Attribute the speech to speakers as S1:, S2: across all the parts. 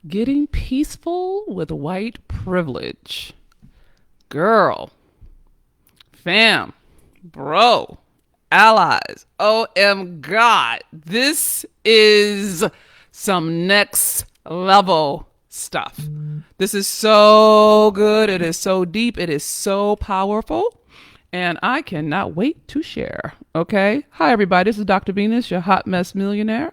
S1: Getting peaceful with white privilege. Girl, fam, bro, allies, OM God, this is some next level stuff. This is so good. It is so deep. It is so powerful. And I cannot wait to share. Okay. Hi, everybody. This is Dr. Venus, your hot mess millionaire.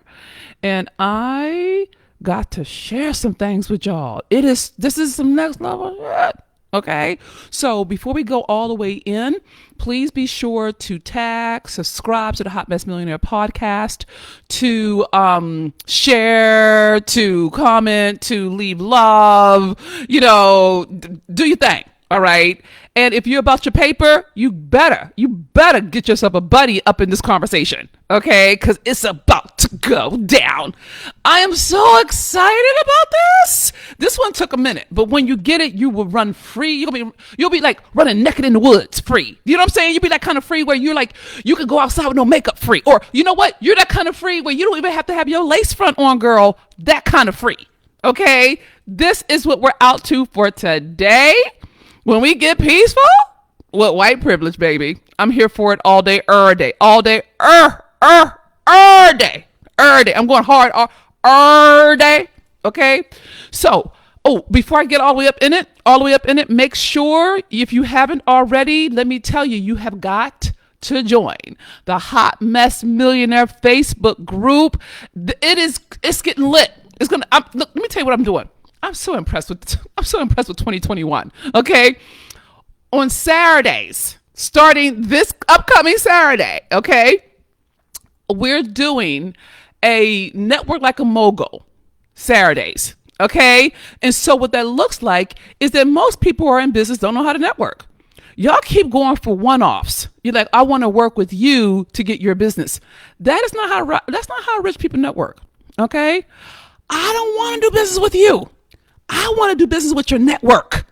S1: And I got to share some things with y'all. This is some next level shit. Okay. So before we go all the way in, please be sure to tag, subscribe to the Hot Mess Millionaire podcast, to share, to comment, to leave love, do your thing. All right. And if you're about your paper, you better get yourself a buddy up in this conversation. Okay. Cause it's about to go down. I am so excited about this. This one took a minute, but when you get it, you will run free. You'll be like running naked in the woods free. You know what I'm saying? You'll be that kind of free where you're like, you can go outside with no makeup free. Or you know what? You're that kind of free where you don't even have to have your lace front on, girl. That kind of free. Okay. This is what we're out to for today. When we get peaceful with white privilege, baby, I'm here for it all day, day, all day, day, day. I'm going hard, day. Okay. So, before I get all the way up in it, make sure if you haven't already, let me tell you, you have got to join the Hot Mess Millionaire Facebook group. It's getting lit. Look, let me tell you what I'm doing. I'm so impressed with 2021. Okay. On Saturdays, starting this upcoming Saturday, okay, we're doing a network like a mogul Saturdays. Okay. And so what that looks like is that most people who are in business don't know how to network. Y'all keep going for one-offs. You're like, I want to work with you to get your business. That's not how rich people network. Okay. I don't want to do business with you. I want to do business with your network.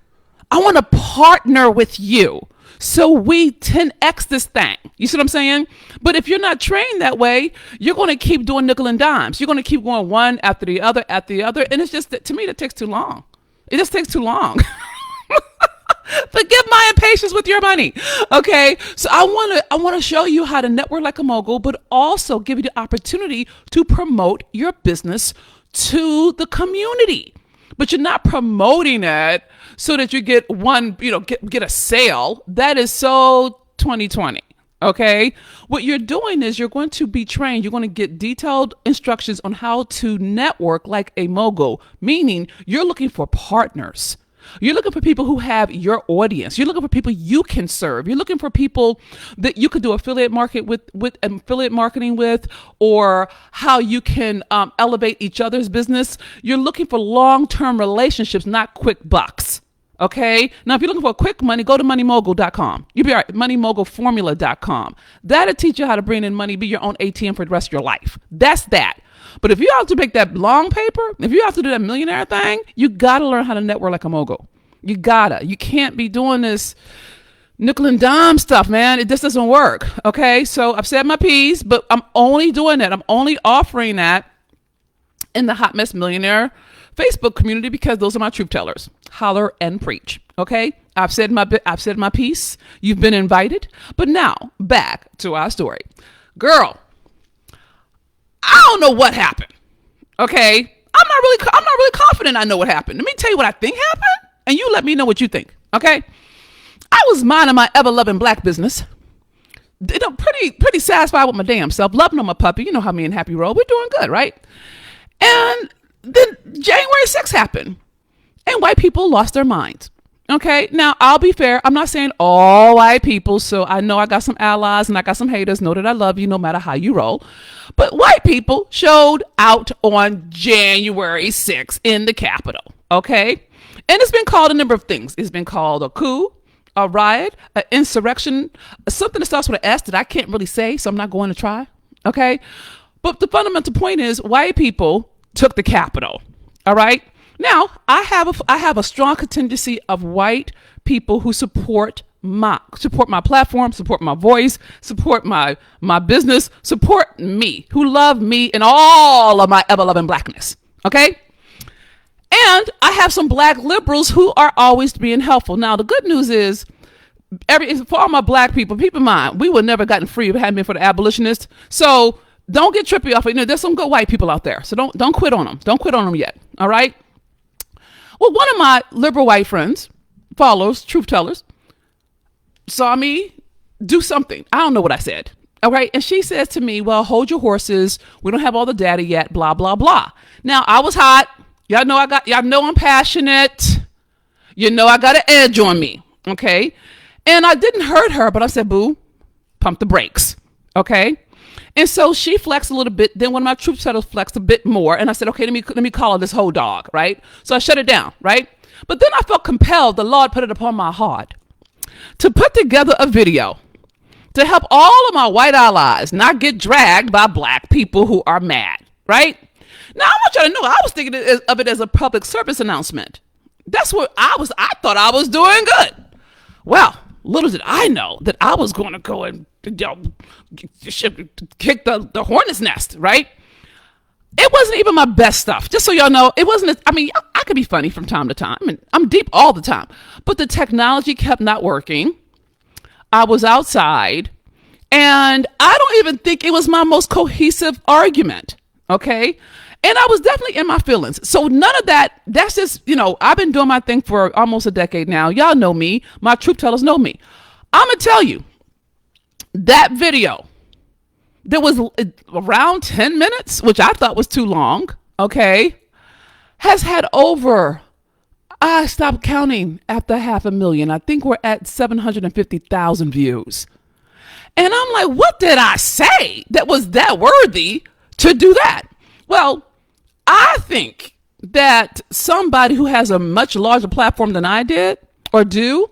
S1: I want to partner with you. So we 10X this thing. You see what I'm saying? But if you're not trained that way, you're going to keep doing nickel and dimes. You're going to keep going one after the other. And it's just, to me, that takes too long. It just takes too long. Forgive my impatience with your money. Okay. So I want to show you how to network like a mogul, but also give you the opportunity to promote your business to the community. But you're not promoting it so that you get get a sale. That is so 2020. Okay. What you're doing is you're going to be trained. You're going to get detailed instructions on how to network like a mogul, meaning you're looking for partners. You're looking for people who have your audience. You're looking for people you can serve. You're looking for people that you could do affiliate marketing with, or how you can elevate each other's business. You're looking for long-term relationships, not quick bucks. Okay. Now, if you're looking for quick money, go to moneymogul.com. You'll be all right. Moneymogulformula.com. That'll teach you how to bring in money, be your own ATM for the rest of your life. That's that. But if you have to make that long paper, if you have to do that millionaire thing, you got to learn how to network like a mogul. You can't be doing this nickel and dime stuff, man. It just doesn't work. Okay. So I've said my piece, but I'm only doing that. I'm only offering that in the Hot Mess Millionaire Facebook community because those are my truth tellers. Holler and preach. Okay. I've said my piece. You've been invited. But now back to our story. Girl, I don't know what happened. Okay. I'm not really confident I know what happened. Let me tell you what I think happened, and you let me know what you think. Okay. I was minding my ever-loving black business. Pretty satisfied with my damn self, loving on my puppy. You know how me and Happy roll. We're doing good, right? And then January 6th happened, and white people lost their minds. Okay. Now, I'll be fair. I'm not saying all white people. So I know I got some allies and I got some haters. Know that I love you no matter how you roll. But white people showed out on January 6th in the Capitol. Okay. And it's been called a number of things. It's been called a coup, a riot, an insurrection, something that starts with an S that I can't really say. So I'm not going to try. Okay. But the fundamental point is white people took the Capitol. All right. Now, I have a strong contingency of white people who support my platform, support my voice, support my business, support me, who love me and all of my ever-loving blackness. Okay? And I have some black liberals who are always being helpful. Now, the good news is, for all my black people, keep in mind, we would never gotten free if it hadn't been for the abolitionists. So don't get trippy off. There's some good white people out there. So don't quit on them. Don't quit on them yet. All right. Well, one of my liberal white friends, followers, truth tellers, saw me do something. I don't know what I said. All right. And she says to me, well, hold your horses. We don't have all the data yet, blah, blah, blah. Now, I was hot. Y'all know I'm passionate. I got an edge on me. Okay. And I didn't hurt her, but I said, boo, pump the brakes. Okay. And so she flexed a little bit. Then one of my truth tellers flexed a bit more. And I said, okay, let me call her this whole dog. Right. So I shut it down. Right. But then I felt compelled. The Lord put it upon my heart to put together a video to help all of my white allies not get dragged by black people who are mad. Right. Now, I want you to know, I was thinking of it as a public service announcement. That's what I thought I was doing good. Well, little did I know that I was going to go and kick the hornet's nest, right? It wasn't even my best stuff. Just so y'all know, it wasn't. I could be funny from time to time, and I'm deep all the time. But the technology kept not working. I was outside, and I don't even think it was my most cohesive argument, okay? And I was definitely in my feelings. So none of that, that's just, I've been doing my thing for almost a decade now. Y'all know me. My truth tellers know me. I'm going to tell you, that video, that was around 10 minutes, which I thought was too long, okay, has had over, I stopped counting after 500,000. I think we're at 750,000 views. And I'm like, what did I say that was that worthy to do that? Well, I think that somebody who has a much larger platform than I did or do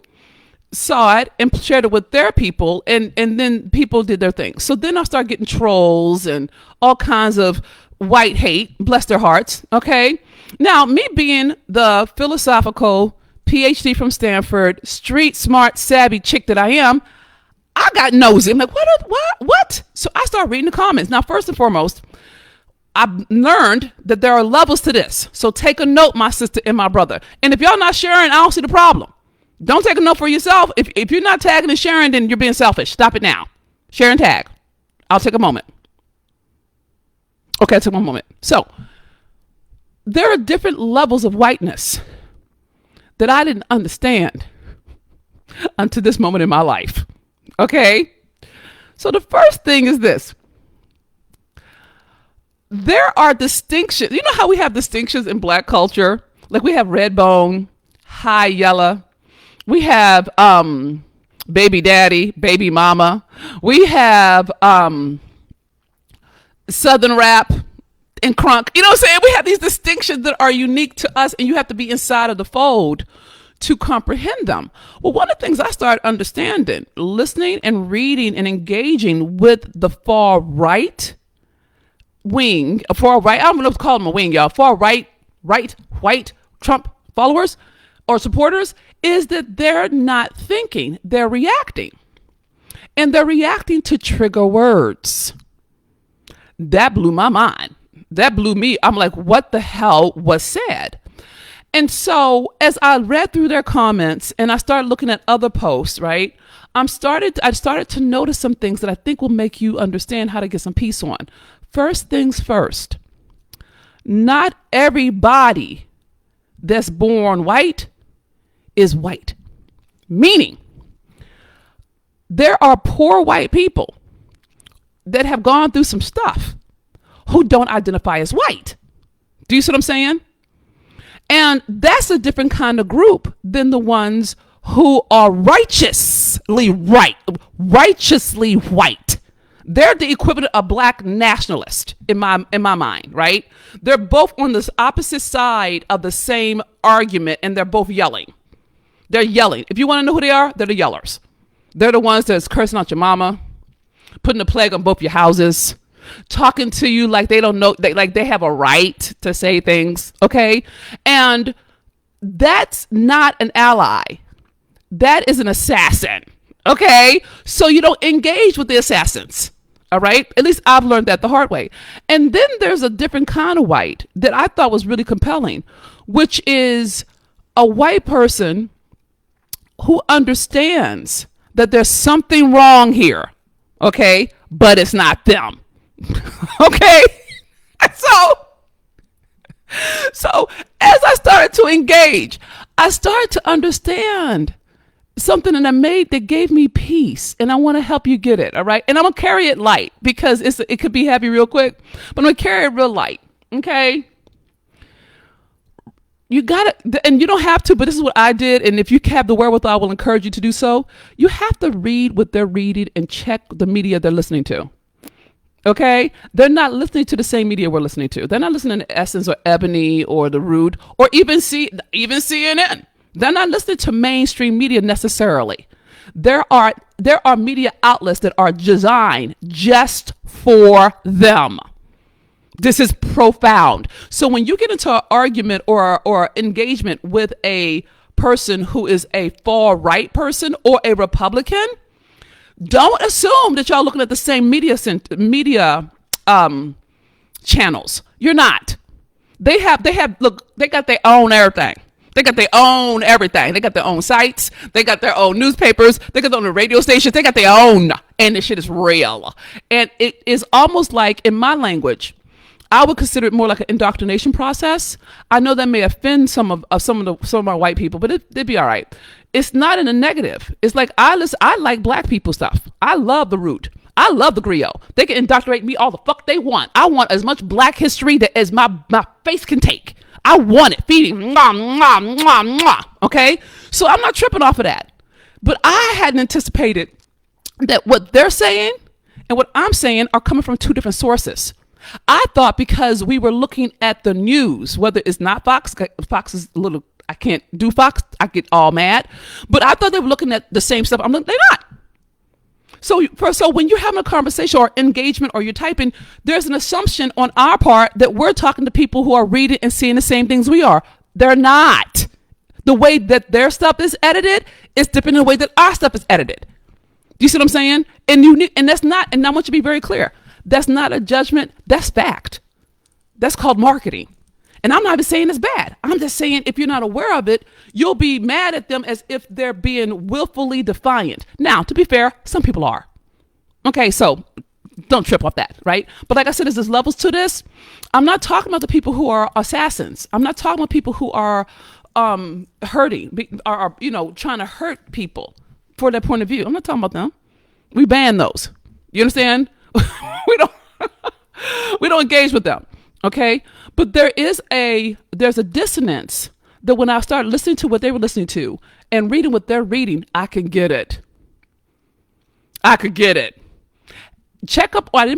S1: saw it and shared it with their people, and then people did their thing. So then I started getting trolls and all kinds of white hate, bless their hearts, okay? Now, me being the philosophical PhD from Stanford, street smart, savvy chick that I am, I got nosy. I'm like, what? So I started reading the comments. Now, first and foremost, I've learned that there are levels to this. So take a note, my sister and my brother. And if y'all not sharing, I don't see the problem. Don't take a note for yourself. If you're not tagging and sharing, then you're being selfish. Stop it now. Share and tag. I'll take a moment. Okay, I took one moment. So there are different levels of whiteness that I didn't understand until this moment in my life. Okay? So the first thing is this. There are distinctions. You know how we have distinctions in black culture? Like we have red bone, high yellow. We have baby daddy, baby mama. We have southern rap and crunk. You know what I'm saying? We have these distinctions that are unique to us, and you have to be inside of the fold to comprehend them. Well, one of the things I started understanding, listening and reading and engaging with the far right wing, far right, I don't know what to call them a wing, y'all, far right, white Trump followers or supporters, is that they're not thinking, they're reacting. And they're reacting to trigger words. That blew my mind. That blew me. I'm like, what the hell was said? And so as I read through their comments and I started looking at other posts, right, I started to notice some things that I think will make you understand how to get some peace on. First things first, not everybody that's born white is white. Meaning, there are poor white people that have gone through some stuff who don't identify as white. Do you see what I'm saying? And that's a different kind of group than the ones who are righteously white. They're the equivalent of black nationalist in my mind, right? They're both on the opposite side of the same argument, and they're both yelling. They're yelling. If you want to know who they are, they're the yellers. They're the ones that's cursing out your mama, putting a plague on both your houses, talking to you like they don't know, like they have a right to say things, okay? And that's not an ally. That is an assassin, okay? So you don't engage with the assassins, All right. At least I've learned that the hard way. And then there's a different kind of white that I thought was really compelling, which is a white person who understands that there's something wrong here. Okay. But it's not them. Okay. So as I started to engage, I started to understand something that gave me peace, and I want to help you get it. All right. And I'm going to carry it light because it could be heavy real quick, but I'm going to carry it real light. Okay. You got to, and you don't have to, but this is what I did. And if you have the wherewithal, I will encourage you to do so. You have to read what they're reading and check the media they're listening to. Okay. They're not listening to the same media we're listening to. They're not listening to Essence or Ebony or The Root or even CNN. They're not listening to mainstream media necessarily. There are media outlets that are designed just for them. This is profound. So when you get into an argument or engagement with a person who is a far right person or a Republican, don't assume that y'all looking at the same media channels. You're not. They got their own everything. They got their own everything. They got their own sites. They got their own newspapers. They got their own radio stations. They got their own. And this shit is real. And it is almost like, in my language, I would consider it more like an indoctrination process. I know that may offend some of my white people, but it'd be all right. It's not in a negative. It's like I like black people stuff. I love The Root. I love the griot. They can indoctrinate me all the fuck they want. I want as much black history as my face can take. I want it. Feeding. Mwah, mwah, mwah, mwah. Okay? So I'm not tripping off of that. But I hadn't anticipated that what they're saying and what I'm saying are coming from two different sources. I thought because we were looking at the news, whether it's not Fox is a little, I can't do Fox, I get all mad. But I thought they were looking at the same stuff. I'm like, they're not. So when you're having a conversation or engagement or you're typing, there's an assumption on our part that we're talking to people who are reading and seeing the same things we are. They're not. The way that their stuff is edited is different than the way that our stuff is edited. Do you see what I'm saying? And that's not, and I want you to be very clear. That's not a judgment. That's fact. That's called marketing. And I'm not even saying it's bad. I'm just saying if you're not aware of it, you'll be mad at them as if they're being willfully defiant. Now, to be fair, some people are. Okay, so don't trip off that, right? But like I said, there's levels to this. I'm not talking about the people who are assassins. I'm not talking about people who are hurting, are trying to hurt people for their point of view. I'm not talking about them. We ban those. You understand? we don't engage with them. Okay. But there's a dissonance that when I start listening to what they were listening to and reading what they're reading, I can get it. Check up. I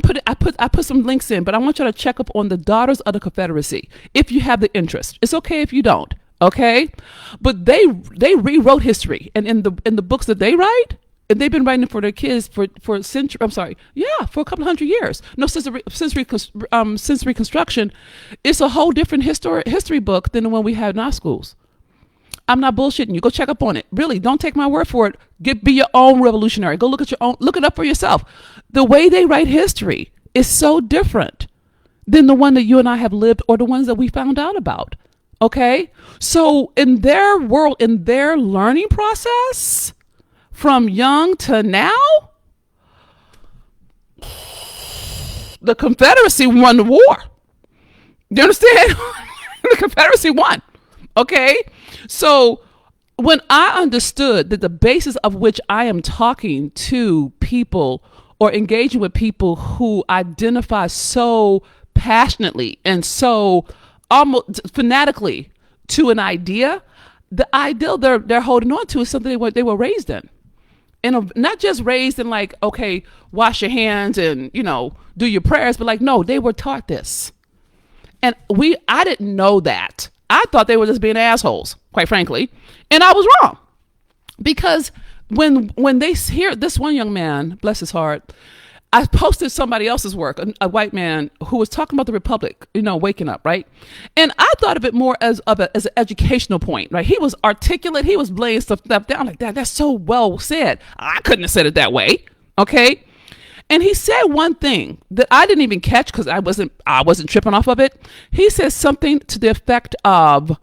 S1: put some links in, but I want you to check up on the Daughters of the Confederacy if you have the interest. It's okay if you don't. Okay. But they rewrote history, and in the books that they write, and they've been writing for their kids for a century. I'm sorry. Yeah, for a couple of hundred years. No, since Reconstruction, it's a whole different history book than the one we have in our schools. I'm not bullshitting you. Go check up on it. Really, don't take my word for it. Be your own revolutionary. Go look it up for yourself. The way they write history is so different than the one that you and I have lived or the ones that we found out about. Okay? So in their world, in their learning process, from young to now, the Confederacy won the war. You understand? The Confederacy won. Okay? So when I understood that the basis of which I am talking to people or engaging with people who identify so passionately and so almost fanatically to an idea, the ideal they're holding on to is something they were raised in. And not just raised in like, okay, wash your hands and, do your prayers, but like, no, they were taught this. And I didn't know that. I thought they were just being assholes, quite frankly. And I was wrong. Because when they hear this one young man, bless his heart, I posted somebody else's work, a white man who was talking about the Republic, waking up, right? And I thought of it more as an educational point, right? He was articulate. He was laying stuff down like that. That's so well said. I couldn't have said it that way, okay? And he said one thing that I didn't even catch because I wasn't tripping off of it. He said something to the effect of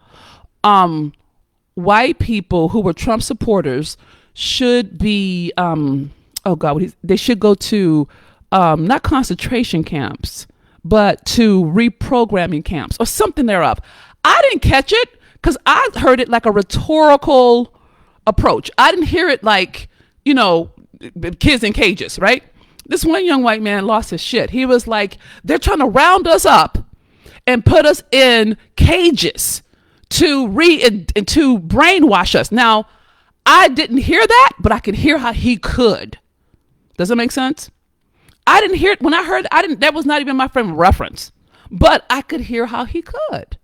S1: white people who were Trump supporters should be they should go to not concentration camps, but to reprogramming camps or something thereof. I didn't catch it because I heard it like a rhetorical approach. I didn't hear it like, kids in cages, right? This one young white man lost his shit. He was like, they're trying to round us up and put us in cages to brainwash us. Now, I didn't hear that, but I could hear how he could. Does that make sense? I didn't hear it. When I heard it, that was not even my frame of reference, but I could hear how he could.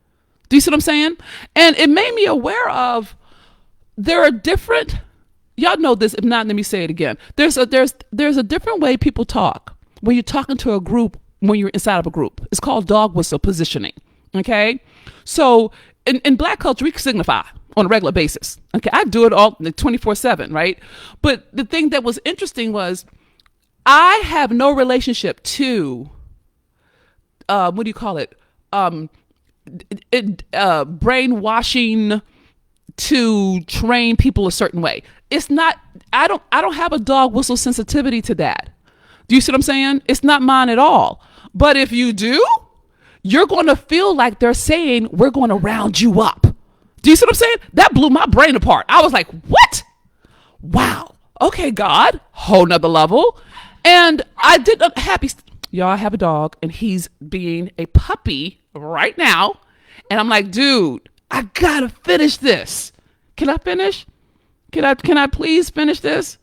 S1: Do you see what I'm saying? And it made me aware of there are different, y'all know this. If not, let me say it again. There's a different way people talk when you're talking to a group, when you're inside of a group. It's called dog whistle positioning. Okay. So in Black culture, we signify on a regular basis. Okay. I do it all 24/7. Right. But the thing that was interesting was I have no relationship to, what do you call it? Brainwashing to train people a certain way. It's not, I don't have a dog whistle sensitivity to that. Do you see what I'm saying? It's not mine at all. But if you do, you're going to feel like they're saying, we're going to round you up. Do you see what I'm saying? That blew my brain apart. I was like, what? Wow. Okay, God, whole nother level. And I did y'all, I have a dog and he's being a puppy right now. And I'm like, dude, I gotta finish this. Can I finish? Can I please finish this?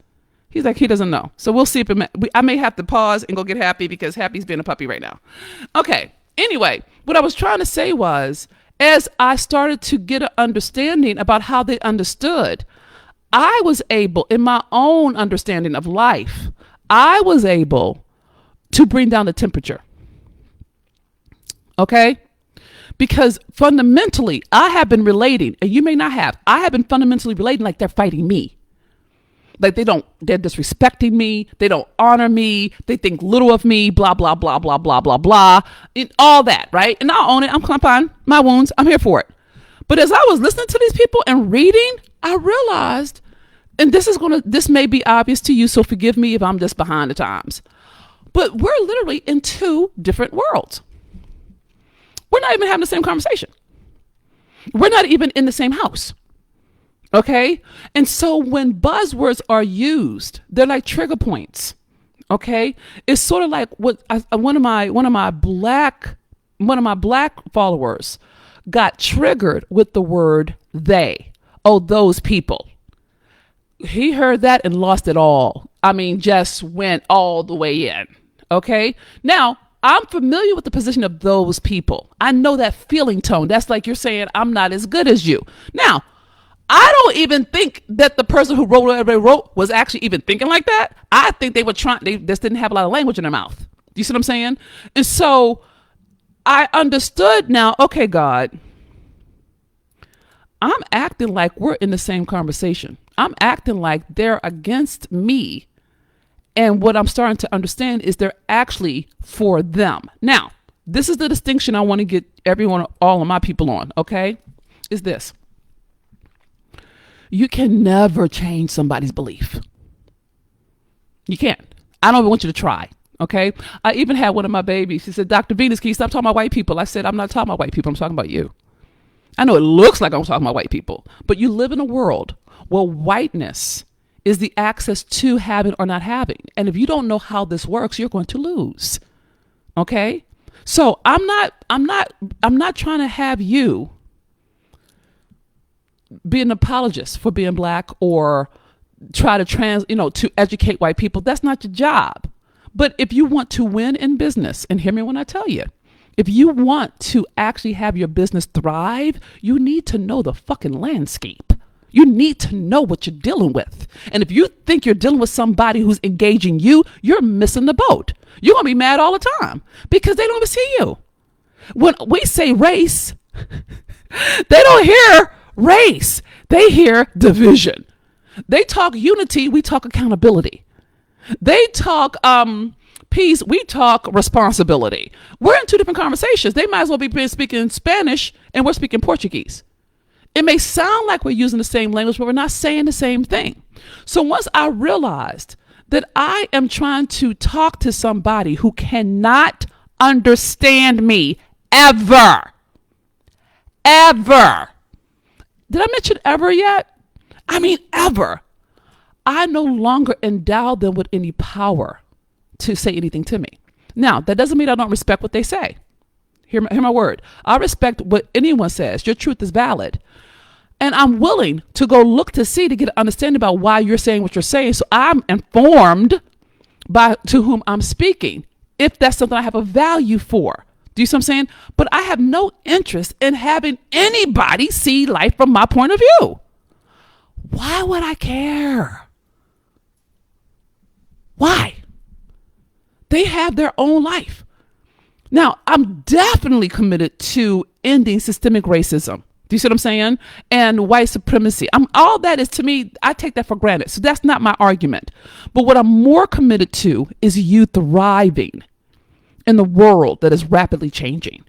S1: He's like, he doesn't know. So we'll see if I may have to pause and go get Happy because Happy's being a puppy right now. Okay. Anyway, what I was trying to say was, as I started to get an understanding about how they understood, I was able, in my own understanding of life, I was able to bring down the temperature. Okay? Because fundamentally, I have been relating, and you may not have, I have been fundamentally relating like they're fighting me. Like they're disrespecting me. They don't honor me. They think little of me, blah, blah, blah, blah, blah, blah, blah, and all that, right? And I'll own it. I'm clamping my wounds. I'm here for it. But as I was listening to these people and reading, I realized, and this may be obvious to you, so forgive me if I'm just behind the times, but we're literally in two different worlds. We're not even having the same conversation. We're not even in the same house. Okay. And so when buzzwords are used, they're like trigger points. Okay. It's sort of like what one of my black followers got triggered with the word they. Oh, those people. He heard that and lost it all. I mean, just went all the way in. Okay. Now, I'm familiar with the position of those people. I know that feeling tone. That's like you're saying, I'm not as good as you. Now, I don't even think that the person who wrote whatever they wrote was actually even thinking like that. I think they just didn't have a lot of language in their mouth. Do you see what I'm saying? And so I understood now, okay, God, I'm acting like we're in the same conversation. I'm acting like they're against me. And what I'm starting to understand is they're actually for them. Now, this is the distinction I want to get all of my people on, okay? Is this. You can never change somebody's belief. You can't. I don't even want you to try, okay? I even had one of my babies. She said, Dr. Venus, can you stop talking about white people? I said, I'm not talking about white people. I'm talking about you. I know it looks like I'm talking about white people, but you live in a world where whiteness is the access to having or not having. And if you don't know how this works, you're going to lose. Okay? So I'm not trying to have you be an apologist for being black or try to to educate white people. That's not your job. But if you want to win in business, and hear me when I tell you, if you want to actually have your business thrive, you need to know the fucking landscape. You need to know what you're dealing with. And if you think you're dealing with somebody who's engaging you, you're missing the boat. You're going to be mad all the time because they don't even see you. When we say race, they don't hear race. They hear division. They talk unity. We talk accountability. They talk peace, we talk responsibility. We're in two different conversations. They might as well be speaking Spanish and we're speaking Portuguese. It may sound like we're using the same language, but we're not saying the same thing. So once I realized that I am trying to talk to somebody who cannot understand me ever. Did I mention ever yet? I mean, ever. I no longer endow them with any power to say anything to me. Now, that doesn't mean I don't respect what they say. Hear my word. I respect what anyone says. Your truth is valid. And I'm willing to go look to see, to get an understanding about why you're saying what you're saying. So I'm informed by to whom I'm speaking, if that's something I have a value for. Do you see what I'm saying? But I have no interest in having anybody see life from my point of view. Why would I care? Why? They have their own life. Now, I'm definitely committed to ending systemic racism. Do you see what I'm saying? And white supremacy. All that is, to me, I take that for granted. So that's not my argument. But what I'm more committed to is you thriving in the world that is rapidly changing.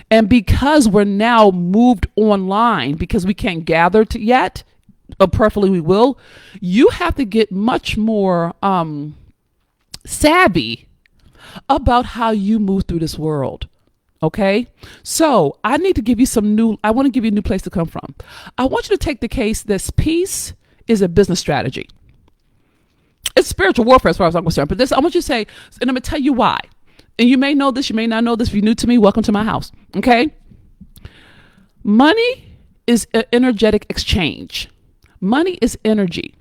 S1: And because we're now moved online, because we can't gather yet, or preferably we will, you have to get much more savvy about how you move through this world. Okay, so I need to give you I want to give you a new place to come from. I want you to take the case that peace is a business strategy. It's spiritual warfare as far as I'm concerned, but I want you to say, and I'm going to tell you why. And you may know this, you may not know this. If you're new to me, welcome to my house. Okay, money is an energetic exchange. Money is energy.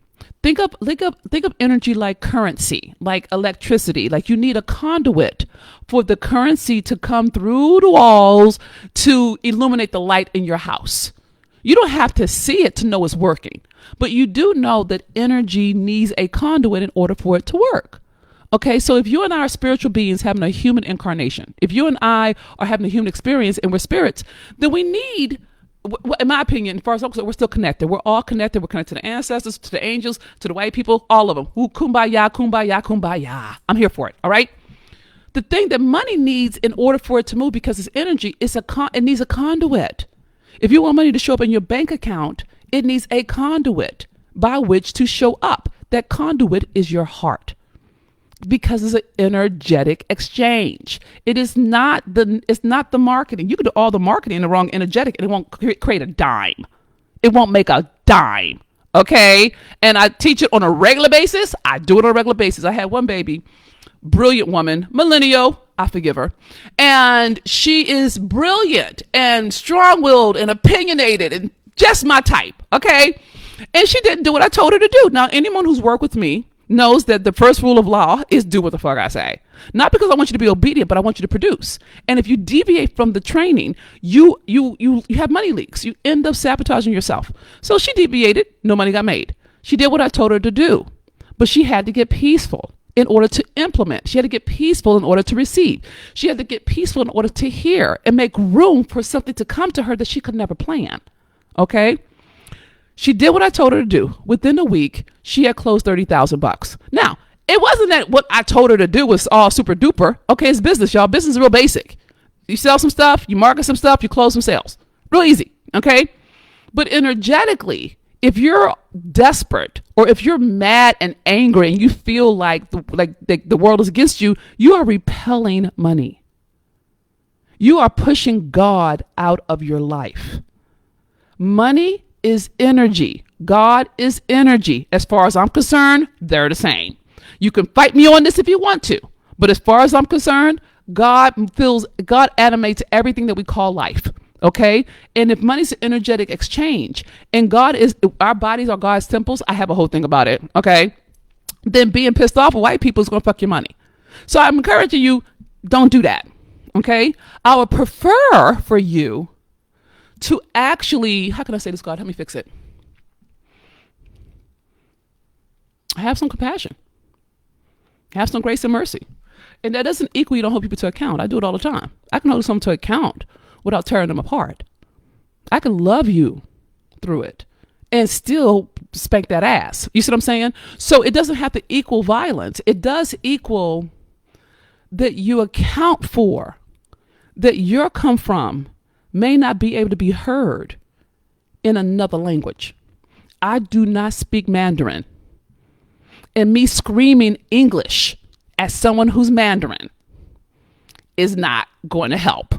S1: Think of energy like currency, like electricity. Like you need a conduit for the currency to come through the walls to illuminate the light in your house. You don't have to see it to know it's working, but you do know that energy needs a conduit in order for it to work. Okay, so if you and I are spiritual beings having a human incarnation, if you and I are having a human experience and we're spirits, then we need, in my opinion, as far as I'm concerned, we're still connected. We're all connected. We're connected to the ancestors, to the angels, to the white people, all of them. Ooh, kumbaya, kumbaya, kumbaya. I'm here for it. All right. The thing that money needs in order for it to move, because it's energy, it needs a conduit. If you want money to show up in your bank account, it needs a conduit by which to show up. That conduit is your heart, because it's an energetic exchange. It's not the marketing. You could do all the marketing in the wrong energetic and it won't create a dime. It won't make a dime. Okay. And I teach it on a regular basis. I do it on a regular basis. I had one baby, brilliant woman, millennial. I forgive her. And she is brilliant and strong-willed and opinionated and just my type. Okay. And she didn't do what I told her to do. Now, anyone who's worked with me knows that the first rule of law is do what the fuck I say. Not because I want you to be obedient, but I want you to produce. And if you deviate from the training, you have money leaks. You end up sabotaging yourself. So she deviated. No money got made. She did what I told her to do, but she had to get peaceful in order to implement. She had to get peaceful in order to receive. She had to get peaceful in order to hear and make room for something to come to her that she could never plan. Okay. She did what I told her to do. Within a week, she had closed $30,000. Now, it wasn't that what I told her to do was all super duper. Okay, it's business, y'all. Business is real basic. You sell some stuff, you market some stuff, you close some sales. Real easy, okay? But energetically, if you're desperate or if you're mad and angry and you feel like the world is against you, you are repelling money. You are pushing God out of your life. Money is energy. God is energy. As far as I'm concerned, they're the same. You can fight me on this if you want to, but as far as I'm concerned, God animates everything that we call life. Okay. And if money's an energetic exchange and our bodies are God's temples, I have a whole thing about it. Okay. Then being pissed off with white people is going to fuck your money. So I'm encouraging you, don't do that. Okay. I would prefer for you to actually, how can I say this, God? Help me fix it. Have some compassion. Have some grace and mercy. And that doesn't equal you don't hold people to account. I do it all the time. I can hold someone to account without tearing them apart. I can love you through it and still spank that ass. You see what I'm saying? So it doesn't have to equal violence. It does equal that you account for, that your come from may not be able to be heard in another language. I do not speak Mandarin. And me screaming English at someone who's Mandarin is not going to help.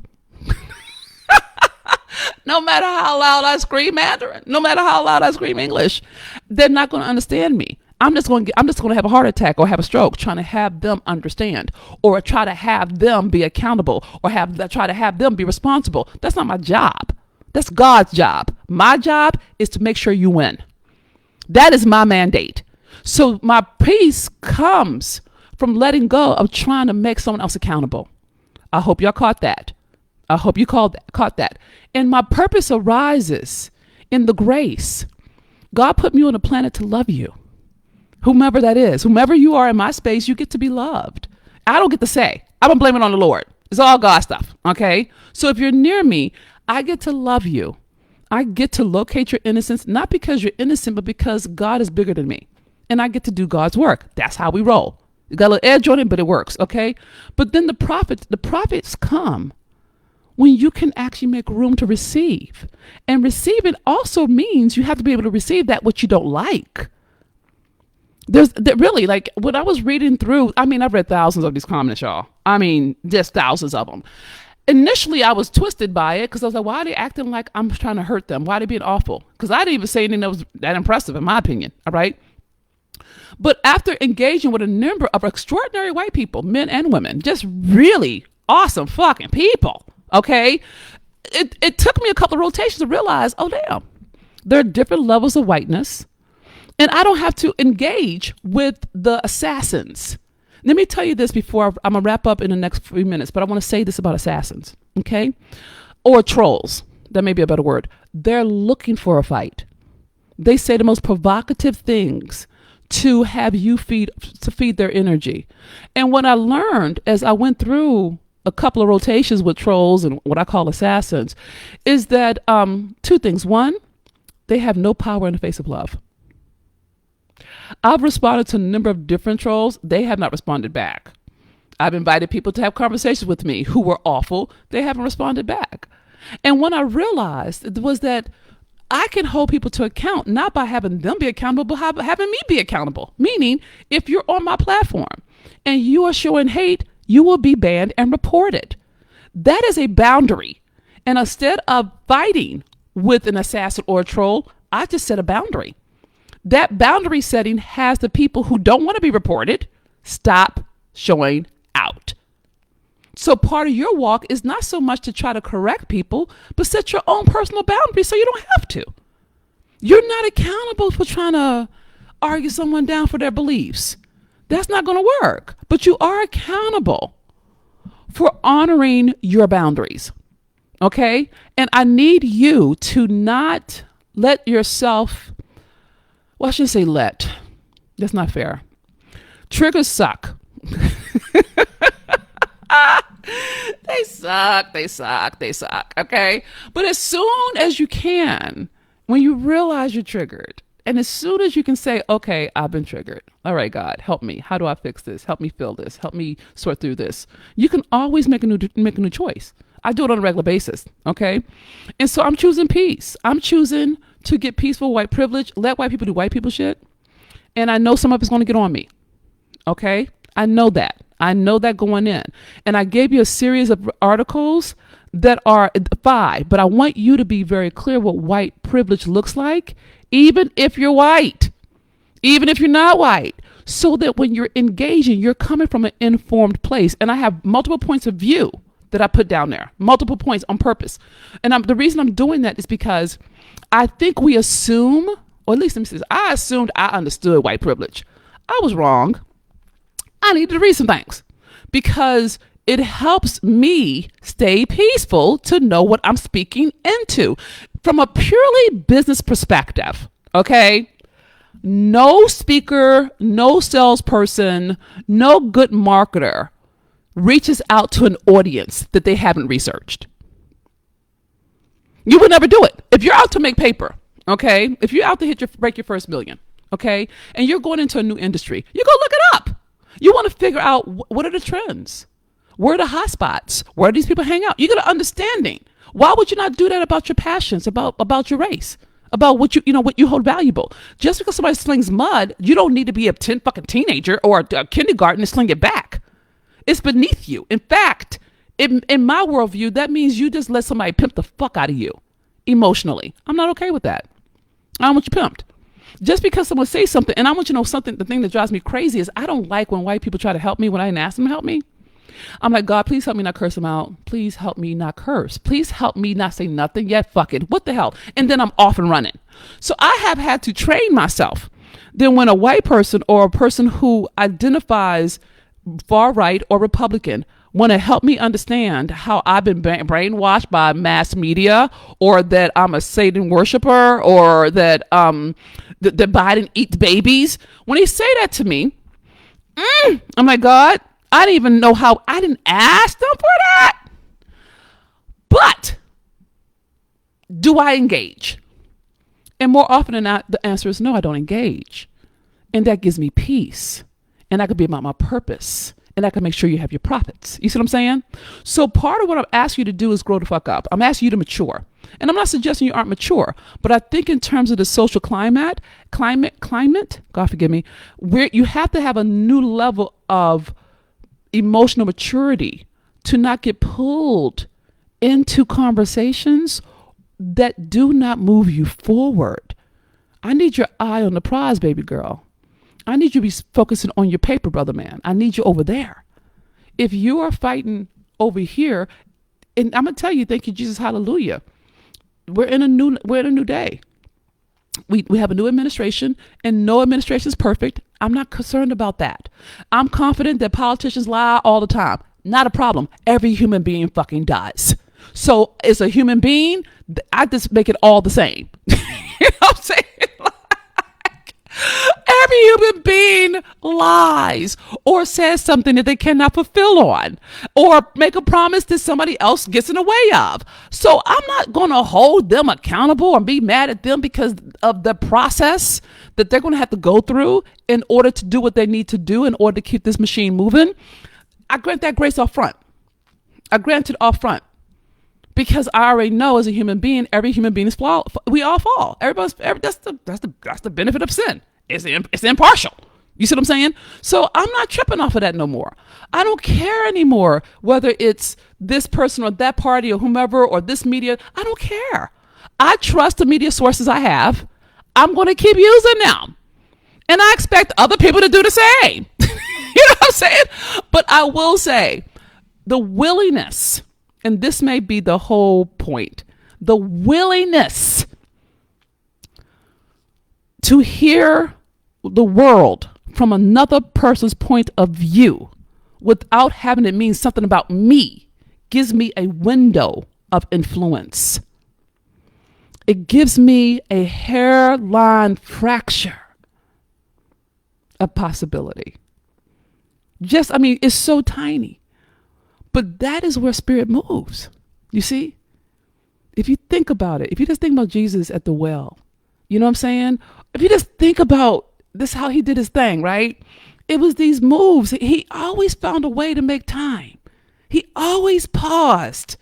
S1: No matter how loud I scream Mandarin, no matter how loud I scream English, they're not going to understand me. I'm just going to have a heart attack or have a stroke trying to have them understand, or try to have them be accountable, or try to have them be responsible. That's not my job. That's God's job. My job is to make sure you win. That is my mandate. So my peace comes from letting go of trying to make someone else accountable. I hope y'all caught that. I hope you caught that. And my purpose arises in the grace. God put me on a planet to love you. Whomever that is, whomever you are in my space, you get to be loved. I don't get to say. I'm going to blame it on the Lord. It's all God stuff. Okay. So if you're near me, I get to love you. I get to locate your innocence, not because you're innocent, but because God is bigger than me. And I get to do God's work. That's how we roll. You got a little edge on it, but it works. Okay. But then the prophets come when you can actually make room to receive. And receiving also means you have to be able to receive that which you don't like. Really, like when I was reading through, I've read thousands of these comments, y'all. Just thousands of them. Initially, I was twisted by it because I was like, why are they acting like I'm trying to hurt them? Why are they being awful? Because I didn't even say anything that was that impressive, in my opinion. All right. But after engaging with a number of extraordinary white people, men and women, just really awesome fucking people. Okay. It took me a couple of rotations to realize, oh, damn, there are different levels of whiteness. And I don't have to engage with the assassins. Let me tell you this before I'm going to wrap up in the next few minutes, but I want to say this about assassins, okay? Or trolls. That may be a better word. They're looking for a fight. They say the most provocative things to have you feed their energy. And what I learned as I went through a couple of rotations with trolls and what I call assassins is that two things. One, they have no power in the face of love. I've responded to a number of different trolls. They have not responded back. I've invited people to have conversations with me who were awful. They haven't responded back. And what I realized was that I can hold people to account, not by having them be accountable, but having me be accountable. Meaning, if you're on my platform and you are showing hate, you will be banned and reported. That is a boundary. And instead of fighting with an assassin or a troll, I just set a boundary. That boundary setting has the people who don't want to be reported stop showing out. So part of your walk is not so much to try to correct people, but set your own personal boundaries so you don't have to. You're not accountable for trying to argue someone down for their beliefs. That's not going to work. But you are accountable for honoring your boundaries. Okay? And I need you to not let yourself, well, I shouldn't say let. That's not fair. Triggers suck. They suck. Okay. But as soon as you can, when you realize you're triggered, and as soon as you can say, okay, I've been triggered. All right, God, help me. How do I fix this? Help me feel this. Help me sort through this. You can always make a new choice. I do it on a regular basis. Okay. And so I'm choosing peace. I'm choosing to get peaceful white privilege. Let white people do white people shit. And I know some of it's going to get on me. Okay. I know that. I know that going in. And I gave you a series of articles that are 5, but I want you to be very clear what white privilege looks like, even if you're white, even if you're not white, so that when you're engaging, you're coming from an informed place. And I have multiple points of view that I put down there, multiple points on purpose. And the reason I'm doing that is because I think we assume, or at least let me say this, I assumed I understood white privilege. I was wrong. I need to read some things because it helps me stay peaceful to know what I'm speaking into from a purely business perspective. Okay. No speaker, no salesperson, no good marketer reaches out to an audience that they haven't researched. You would never do it. If you're out to make paper, okay, if you're out to break your first million, okay, and you're going into a new industry, you go look it up. You want to figure out what are the trends? Where are the hot spots? Where do these people hang out? You got an understanding. Why would you not do that about your passions, about your race, about what what you hold valuable? Just because somebody slings mud, you don't need to be a fucking teenager or a kindergarten to sling it back. It's beneath you. In fact, in my worldview, that means you just let somebody pimp the fuck out of you emotionally. I'm not okay with that. I don't want you pimped. Just because someone says something, and I want you to know something, the thing that drives me crazy is I don't like when white people try to help me when I didn't ask them to help me. I'm like, God, please help me not curse them out. Please help me not curse. Please help me not say nothing yet. Fuck it. What the hell? And then I'm off and running. So I have had to train myself. Then when a white person or a person who identifies far right or Republican want to help me understand how I've been brainwashed by mass media, or that I'm a Satan worshiper, or that that Biden eats babies. When they say that to me, I'm like, God, I didn't even know how. I didn't ask them for that. But do I engage? And more often than not, the answer is no, I don't engage. And that gives me peace. And I could be about my purpose. And I can make sure you have your profits. You see what I'm saying? So part of what I'm asking you to do is grow the fuck up. I'm asking you to mature. And I'm not suggesting you aren't mature, but I think in terms of the social climate, God forgive me, where you have to have a new level of emotional maturity to not get pulled into conversations that do not move you forward. I need your eye on the prize, baby girl. I need you to be focusing on your paper, brother man. I need you over there. If you are fighting over here, and I'm gonna tell you, thank you, Jesus, hallelujah. We're in a new day. We have a new administration, and no administration is perfect. I'm not concerned about that. I'm confident that politicians lie all the time. Not a problem. Every human being fucking does. So as a human being, I just make it all the same. You know what I'm saying? Every human being lies or says something that they cannot fulfill on, or make a promise that somebody else gets in the way of. So I'm not going to hold them accountable and be mad at them because of the process that they're going to have to go through in order to do what they need to do in order to keep this machine moving. I grant that grace off front. I grant it off front. Because I already know as a human being, every human being is flawed. We all fall. That's the benefit of sin. It's impartial. You see what I'm saying? So I'm not tripping off of that no more. I don't care anymore whether it's this person or that party or whomever or this media. I don't care. I trust the media sources I have. I'm going to keep using them. And I expect other people to do the same. You know what I'm saying? But I will say the willingness, and this may be the whole point, the willingness to hear the world from another person's point of view without having it mean something about me gives me a window of influence. It gives me a hairline fracture of possibility. It's so tiny. But that is where spirit moves. You see? If you think about it, if you just think about Jesus at the well, you know what I'm saying? If you just think about this, how he did his thing, right? It was these moves. He always found a way to make time. He always paused.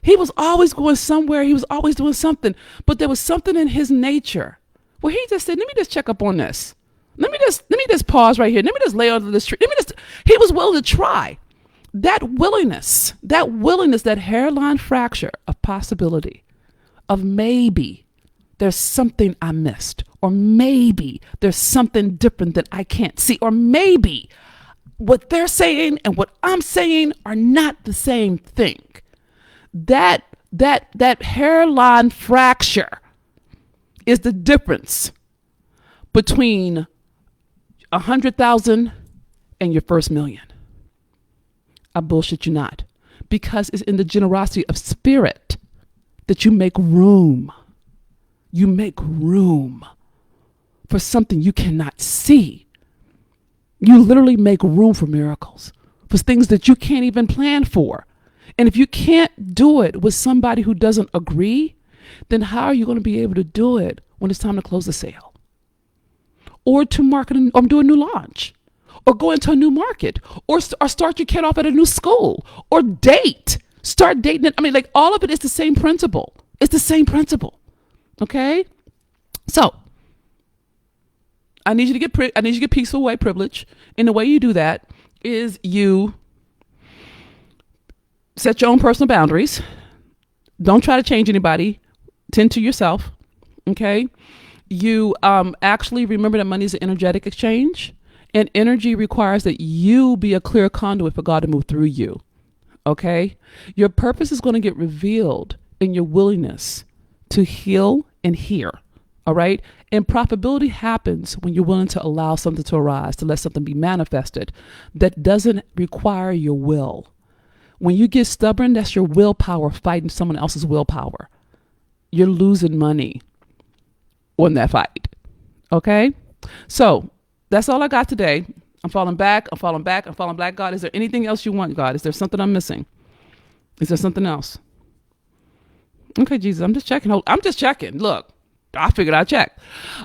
S1: He was always going somewhere. He was always doing something. But there was something in his nature where he just said, let me just check up on this. Let me just pause right here. Let me just lay under this tree. He was willing to try. That willingness, that hairline fracture of possibility, of maybe there's something I missed, or maybe there's something different that I can't see, or maybe what they're saying and what I'm saying are not the same thing. That hairline fracture is the difference between 100,000 and your first million. I bullshit you not, because it's in the generosity of spirit that you make room. You make room for something you cannot see. You literally make room for miracles, for things that you can't even plan for. And if you can't do it with somebody who doesn't agree, then how are you going to be able to do it when it's time to close the sale? Or to market or do a new launch? or go into a new market, or start your kid off at a new school, or date. Start dating. I mean, like, all of it is the same principle. It's the same principle. Okay? So, I need you to get peaceful white privilege. And the way you do that is you set your own personal boundaries. Don't try to change anybody. Tend to yourself. Okay? You actually remember that money is an energetic exchange, and energy requires that you be a clear conduit for God to move through you. Okay? Your purpose is going to get revealed in your willingness to heal and hear. All right? And profitability happens when you're willing to allow something to arise, to let something be manifested that doesn't require your will. When you get stubborn, that's your willpower fighting someone else's willpower. You're losing money on that fight. Okay? So that's all I got today. I'm falling back. God, is there anything else you want, God? Is there something I'm missing? Is there something else? Okay, Jesus, I'm just checking. Look, I figured I'd check.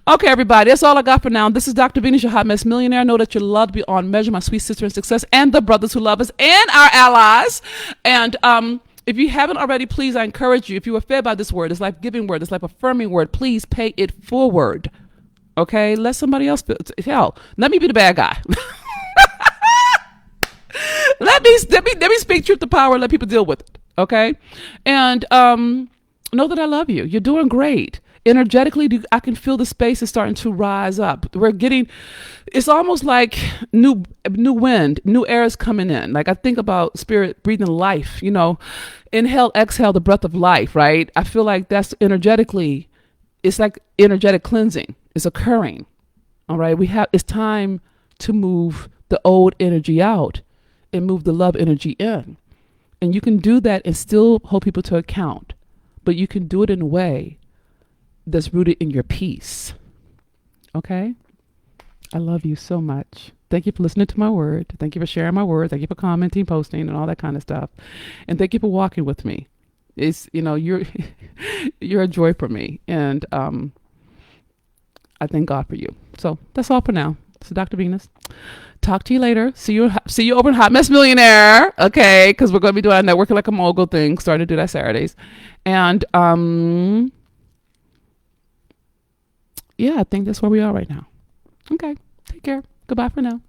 S1: Okay, everybody, that's all I got for now. This is Dr. Venus, your hot mess millionaire. Know that you're loved beyond measure, my sweet sister in success, and the brothers who love us, and our allies. And if you haven't already, please, I encourage you, if you were fed by this word, this life-giving word, this life-affirming word, please pay it forward. Okay? Let somebody else feel. Hell, let me be the bad guy. Let me speak truth to power and let people deal with it. Okay? And know that I love you. You're doing great. Energetically, I can feel the space is starting to rise up. It's almost like new wind, new air is coming in. Like, I think about spirit breathing life, inhale, exhale, the breath of life, right? I feel like that's energetically, it's like energetic cleansing is occurring. All right. It's time to move the old energy out and move the love energy in. And you can do that and still hold people to account, but you can do it in a way that's rooted in your peace. Okay? I love you so much. Thank you for listening to my word. Thank you for sharing my word. Thank you for commenting, posting, and all that kind of stuff. And thank you for walking with me. It's, you're you're a joy for me. And I thank God for you. So that's all for now. So Dr. Venus, talk to you later. See you over in Hot Mess Millionaire. Okay? Because we're going to be doing our Networking Like a Mogul thing, starting to do that Saturdays. And yeah, I think that's where we are right now. Okay. Take care. Goodbye for now.